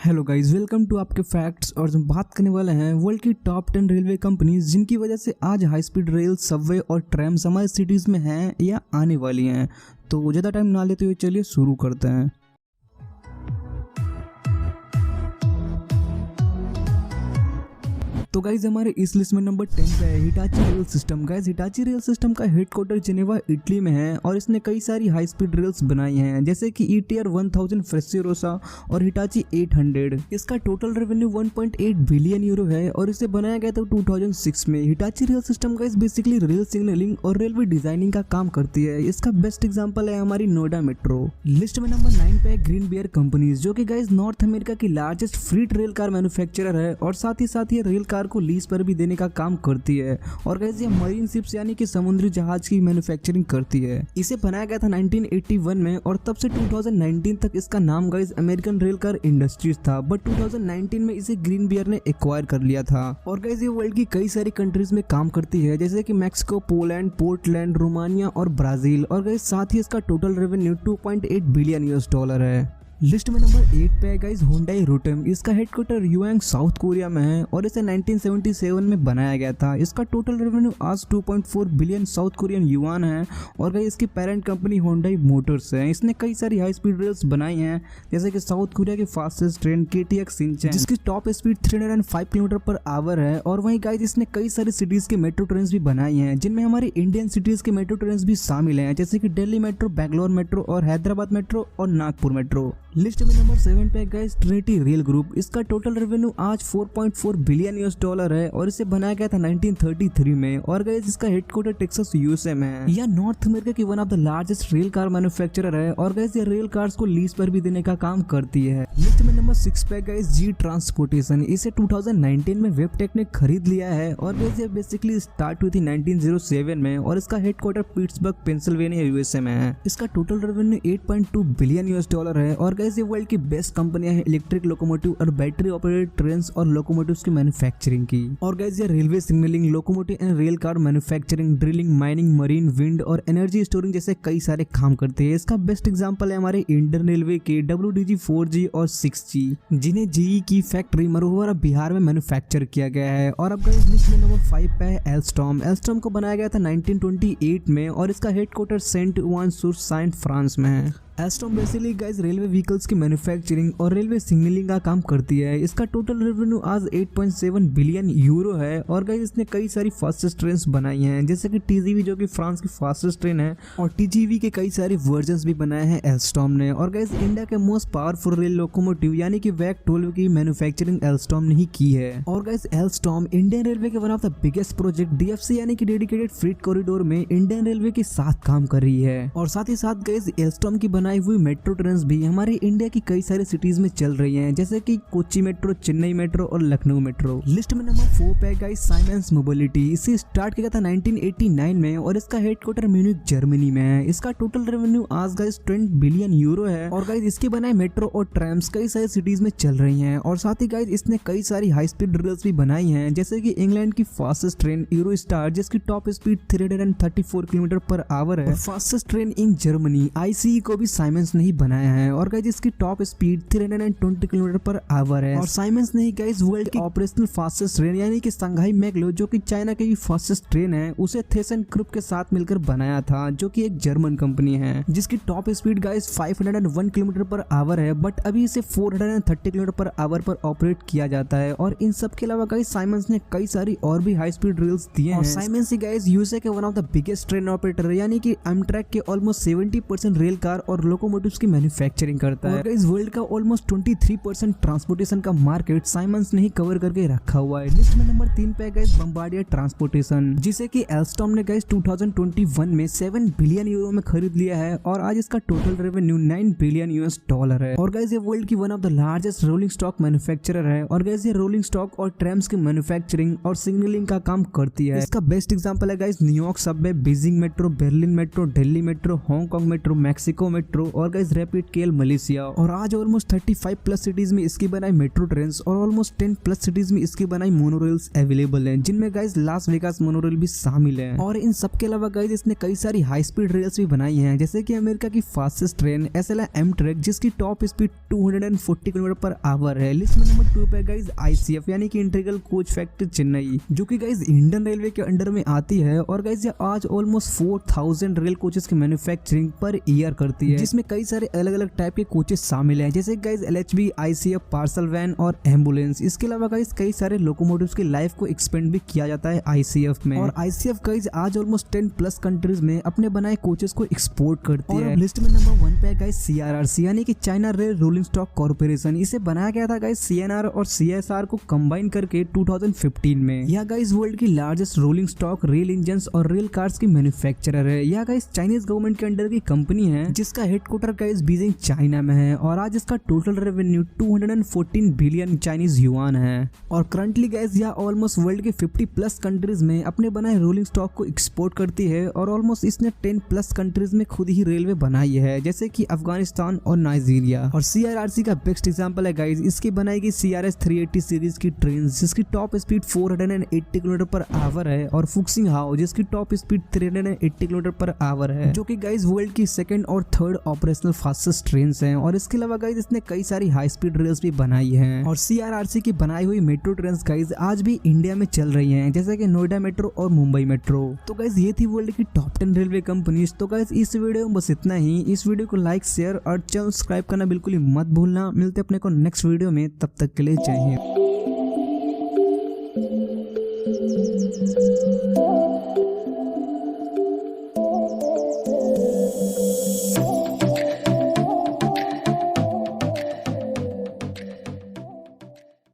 Hello guys, welcome to आपके facts. और हम बात करने वाले हैं वर्ल्ड की टॉप 10 रेलवे कंपनीज जिनकी वजह से आज हाई स्पीड रेल, सबवे और ट्रैम्स हमारे सिटीज़ में हैं या आने वाली हैं। तो ज़्यादा टाइम ना लेते हुए चलिए शुरू करते हैं। तो गाइज हमारे इस लिस्ट में नंबर 10 पे है Hitachi rail system. Guys Hitachi rail system का हेडक्वार्टर जेनेवा इटली में है और इसने कई सारी हाई स्पीड रेल्स बनाई हैं जैसे कि ईटीआर 1000 फ्रेसिरोसा और हिटाची 800। इसका टोटल रेवेन्यू 1.8 बिलियन यूरो है और इसे बनाया गया था 2006 में। Hitachi rail system guys basically rail signalling और रेलवे डिजाइनिंग का काम करती है। इसका बेस्ट एग्जाम्पल है हमारी नोएडा मेट्रो। लिस्ट में नंबर 9 पे है ग्रीन बियर कंपनीज, जो कि गाइज नॉर्थ अमेरिका की लार्जेस्ट फ्रीट रेल कार मैन्युफैक्चरर है और साथ ही ये रेल कार को लीज पर भी देने का काम करती है। और गाइस ये मरीन शिप्स यानी कि समुद्री जहाज की मैन्युफैक्चरिंग करती है। इसे बनाया गया था 1981 में और तब से 2019 तक इसका नाम guys American rail car industries था, बट 2019 में इसे ग्रीन बियर ने एक्वायर कर लिया था। और गाइस ये वर्ल्ड की कई सारी कंट्रीज में काम करती है जैसे कि मैक्सिको, पोलैंड, पोर्टलैंड, रोमानिया और ब्राजील। और गाइस साथ ही इसका total revenue 2.8 billion US dollar है। लिस्ट में नंबर 8 पे है गाइस होंडाई रोटेम। इसका हेडक्वार्टर युआंग साउथ कोरिया में है और इसे 1977 में बनाया गया था। इसका टोटल रेवेन्यू आज 2.4 बिलियन साउथ कोरियन युआन है। और गाइस इसकी पेरेंट कंपनी होंडाई मोटर्स है। इसने कई सारी हाई स्पीड रेल्स बनाई हैं जैसे कि साउथ कोरिया की फास्टेस्ट ट्रेन KTX शिनचैन जिसकी top speed 305 kilometre per hour है। और वहीं गाइस इसने कई सारी सिटीज के मेट्रो ट्रेन भी बनाई हैं जिनमें हमारी इंडियन सिटीज के मेट्रो ट्रेन भी शामिल हैं जैसे कि दिल्ली मेट्रो, बैंगलोर मेट्रो और हैदराबाद मेट्रो और नागपुर मेट्रो। लिस्ट में नंबर 7 पे गाइस ट्रिनिटी रेल ग्रुप। इसका टोटल रेवेन्यू आज 4.4 बिलियन US डॉलर है और इसे बनाया गया था 1933 में। और गाइस इसका हेडक्वार्टर टेक्सास USA में है। यह नॉर्थ अमेरिका की one of the largest rail car manufacturer है और गाइस ये रेल कार्स को लीज पर भी देने का काम करती है। लिस्ट में नंबर 6 पे गाइस जी ट्रांसपोर्टेशन। इसे 2019 में वेबटेक ने खरीद लिया है और गाइस ये बेसिकली स्टार्ट हुई थी 1907 में और इसका हेडक्वार्टर पिट्सबर्ग, पेंसिल्वेनिया USA में है। इसका total revenue 8.2 billion US dollar है। और ये वर्ल्ड की बेस्ट कंपनियां हैं इलेक्ट्रिक लोकोमोटिव और बैटरी ऑपरेटेड ट्रेन्स और लोकोमोटिव्स की मैन्युफैक्चरिंग की। और गाइस ये railway signalling, locomotive and rail car manufacturing, drilling, mining, marine, wind और एनर्जी स्टोरिंग जैसे कई सारे काम करते हैं। इसका बेस्ट एग्जांपल है हमारे इंडियन रेलवे के WDG 4G और 6G जिन्हें GE की फैक्ट्री मरोहरा बिहार में मैन्युफैक्चर किया गया है। और अब गाइस लिस्ट में नंबर 5 पे है एल्स्टॉम। एल्स्टॉम को बनाया गया था 1928 में और इसका हेडक्वार्टर सेंट ओuen sur Seine फ्रांस में है। Alstom basically guys railway vehicles की मैन्युफैक्चरिंग और रेलवे सिग्नलिंग का काम करती है। इसका टोटल रेवेन्यू आज 8.7 बिलियन यूरो है। और गाइस इसने कई सारी फास्टेस्ट ट्रेन बनाई हैं जैसे कि TGV जो कि फ्रांस की फास्टेस्ट ट्रेन है और TGV के कई सारे वर्जन भी बनाए हैं एल्स्टॉम ने। और गाइस इंडिया के मोस्ट पावरफुल रेल लोकोमोटिव यानी कि वैक 12 की मैन्युफैक्चरिंग एल्स्टॉम ने ही की है। और गाइस एल्स्टॉम इंडियन रेलवे के one of the biggest project DFC यानी कि डेडिकेटेड फ्रीट कॉरिडोर में इंडियन रेलवे के साथ काम कर रही है। और साथ ही साथ गाइस एल्स्टॉम की बनाई हुई मेट्रो ट्रेन्स भी हमारे इंडिया की कई सारी सिटीज में चल रही हैं जैसे कि कोच्चि मेट्रो, चेन्नई मेट्रो और लखनऊ मेट्रो। लिस्ट में नंबर 4 पे गाइस साइमेंस मोबिलिटी। इसे स्टार्ट किया था 1989 में और इसका हेडक्वार्टर म्यूनिख जर्मनी में है। इसका टोटल रेवेन्यू आज गाइस 20 बिलियन यूरो है। और गाइस इसकी बनाई मेट्रो और ट्रैम्स कई सारी सिटीज में चल रही हैं। और साथ ही गाइस इसने कई सारी हाई स्पीड रेल्स भी बनाई हैं जैसे कि इंग्लैंड की फास्टेस्ट ट्रेन यूरो स्टार जिसकी top speed 334 kilometre per hour है। Fastest train in Germany ICE को भी साइमेंस नहीं बनाया है। और गाइस इसकी top speed 320 kilometre per hour है। और साइमेंस ने गाइस वर्ल्ड की ऑपरेशनल फास्टेस्ट ट्रेन यानी कि संघाई मैग्लो जो कि चाइना की फास्टेस्ट ट्रेन है उसे थेसन ग्रुप के साथ मिलकर बनाया था जो कि एक जर्मन कंपनी है जिसकी top speed guys 501 kilometre per hour है, बट अभी इसे 430 किलोमीटर पर आवर पर ऑपरेट किया जाता है। और इन सब के अलावा गाइस साइमेंस ने कई सारी और भी हाई स्पीड रेल्स दिए हैं। साइमेंस गाइस USA के one of the biggest train operator यानी कि एमट्रैक के ऑलमोस्ट 70% रेल कार और लोकोमोटिव्स की मैन्युफैक्चरिंग करता है। गाइस वर्ल्ड का ऑलमोस्ट 23% ट्रांसपोर्टेशन का मार्केट साइमंस ने ही कवर करके रखा हुआ है। लिस्ट में नंबर 3 पे गाइस बम्बार्डियर ट्रांसपोर्टेशन जिसे कि एल्स्टॉम ने गाइस 2021 में 7 बिलियन यूरो में खरीद लिया है और आज इसका total revenue 9 billion US dollar है। और गाइस ये वर्ल्ड की one of the largest rolling stock manufacturer है। और गाइस ये रोलिंग स्टॉक और ट्रैम्स की मैन्युफैक्चरिंग और सिग्नलिंग का काम करती है। इसका बेस्ट एग्जांपल है guys New York Subway, Beijing metro, Berlin metro, Delhi metro, Hong Kong metro, Mexico metro, metro और गाइस रैपिड केएल मलेशिया। और आज ऑलमोस्ट 35 प्लस सिटीज में इसकी बनाई मेट्रो ट्रेन और ऑलमोस्ट 10 प्लस सिटीज में इसकी बनाई मोनोरेल्स अवेलेबल हैं, जिनमें गाइस लास वेगास मोनोरेल भी शामिल है। और इन सब के अलावा गाइस इसने कई सारी हाई स्पीड रेल्स भी बनाई हैं, जैसे कि अमेरिका की फास्टेस्ट ट्रेन SLI एमट्रैक, जिसकी टॉप स्पीड 240 km/h है। लिस्ट में नंबर 2 पे गाइस ICF यानी कि इंटीग्रल कोच फैक्ट्री चेन्नई, जो कि गाइस इंडियन रेलवे के अंडर में आती है। और गाइस ये आज ऑलमोस्ट 4000 रेल कोचेस की मैन्युफैक्चरिंग पर ईयर करती है, जिसमें कई सारे अलग अलग टाइप के कोचेस शामिल हैं, जैसे guys LHB, ICF, parcel van और एम्बुलेंस। इसके अलावा गाइस कई सारे लोकोमोटिव्स की लाइफ को एक्सपेंड भी किया जाता है ICF में। और ICF गाइस आज ऑलमोस्ट 10 प्लस कंट्रीज में अपने बनाए कोचेस को एक्सपोर्ट करती है। लिस्ट में नंबर 1 पे गाइस CRRC यानी कि China rail rolling stock corporation. इसे बनाया गया था गाइस CNR और CSR को कंबाइन करके 2015 में। यह गाइस वर्ल्ड की largest rolling stock rail engine और रेल कार्स की मैन्युफैक्चरर है। यह गाइस चाइनीज गवर्नमेंट के अंडर की कंपनी है, जिसका हेडक्वार्टर गाइस बीजिंग चाइना में है। और आज इसका total revenue 214 billion Chinese yuan है। और करंटली गाइस यह ऑलमोस्ट वर्ल्ड के 50 प्लस कंट्रीज में अपने बनाए रोलिंग स्टॉक को एक्सपोर्ट करती है। और ऑलमोस्ट इसने 10 प्लस कंट्रीज में खुद ही रेलवे बनाई है, जैसे कि अफगानिस्तान और नाइजीरिया। और CRRC का बेस्ट एग्जांपल है गाइस इसकी बनाई गई CRS 380 सीरीज की ट्रेन, जिसकी टॉप स्पीड 480 km/h है। और फुक्सिंग हाउ, जिसकी टॉप स्पीड 380 km/h है, जो कि गाइस वर्ल्ड की सेकंड और थर्ड ऑपरेशनल फास्टेस्ट ट्रेन हैं। और इसके अलावा गाइस इसने कई सारी हाई स्पीड रेल्स भी बनाई हैं। और CRRC की बनाई हुई मेट्रो ट्रेन गाइस आज भी इंडिया में चल रही हैं, जैसे कि नोएडा मेट्रो और मुंबई मेट्रो। तो गाइस ये थी वर्ल्ड की टॉप 10 रेलवे कंपनीज। तो गाइस इस वीडियो में बस इतना ही। इस वीडियो को लाइक, शेयर और चैनल सब्सक्राइब करना बिल्कुल ही मत भूलना। मिलते अपने को नेक्स्ट वीडियो में, तब तक के लिए जय हिंद।